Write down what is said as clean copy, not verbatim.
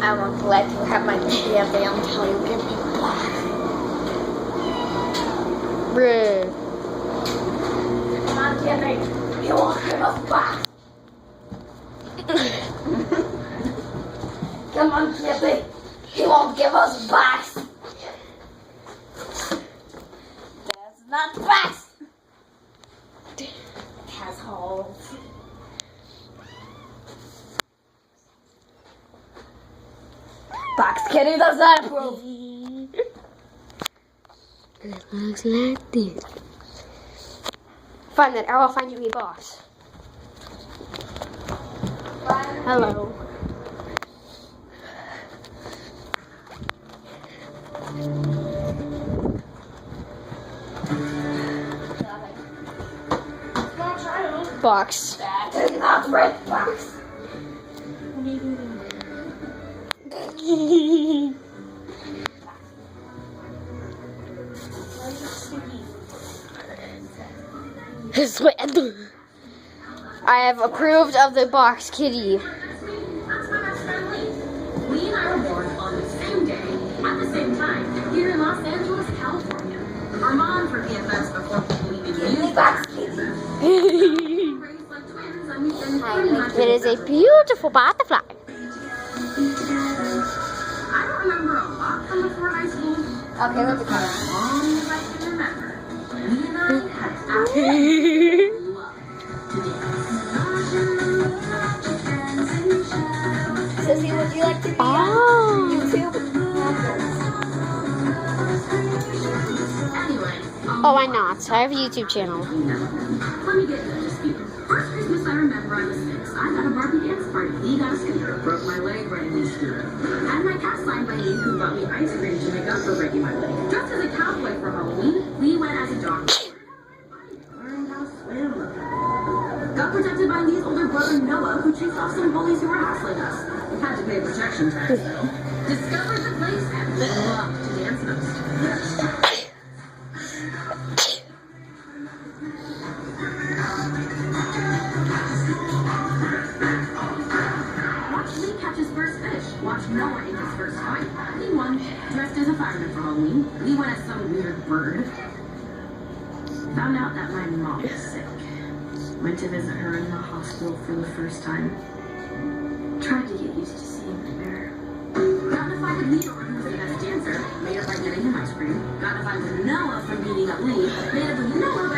I won't let you have my kitty up there until you give me back. Bruh. Come on, Jimmy. You won't give us back. Come on, Jimmy. He won't give us back. That's not back. It has holes. Box kitty does not approve. It looks like this. Fine then, I will find you a box. Hello. Box. That is not red box. I have approved of the box kitty. We and I were born on the same day, at the same time, here in Los Angeles, California. Our moms were BFFs before we even used Box kitty. raised like twins, and we've been pretty much It is a beautiful butterfly. I don't remember a lot from before high school. Okay, let's go. As long as I can remember, we and I had absolutely love to dance. Sissy, would you like to be on YouTube? Anyway, Oh, why not? I have a YouTube channel. let me get into this dispute. First Christmas I remember I was 6. I got a Barbie dance party. He got a scooter. Broke my leg riding his scooter. Had my cast signed by me who bought me ice cream to make up for breaking my leg. Dressed as a cowboy for Halloween, we went as a dog. Learned how to swim. Got protected by Lee's older brother Noah, who chased off some bullies who were hassling us. Had to pay protection tax though. Discovered the place and loved to dance most. Watched Lee catch his first fish. Watched Noah eat his first fight. Lee won. Dressed as a fireman for Halloween. Lee went as some weird bird. Found out that my mom was sick. Went to visit her in the hospital for the first time. Tried to get used to seeing the mirror. Got in a fight with Lee over who was the best dancer. Made up by giving him ice cream. Got in a fight with Noah for beating up Lee. Made up with Noah by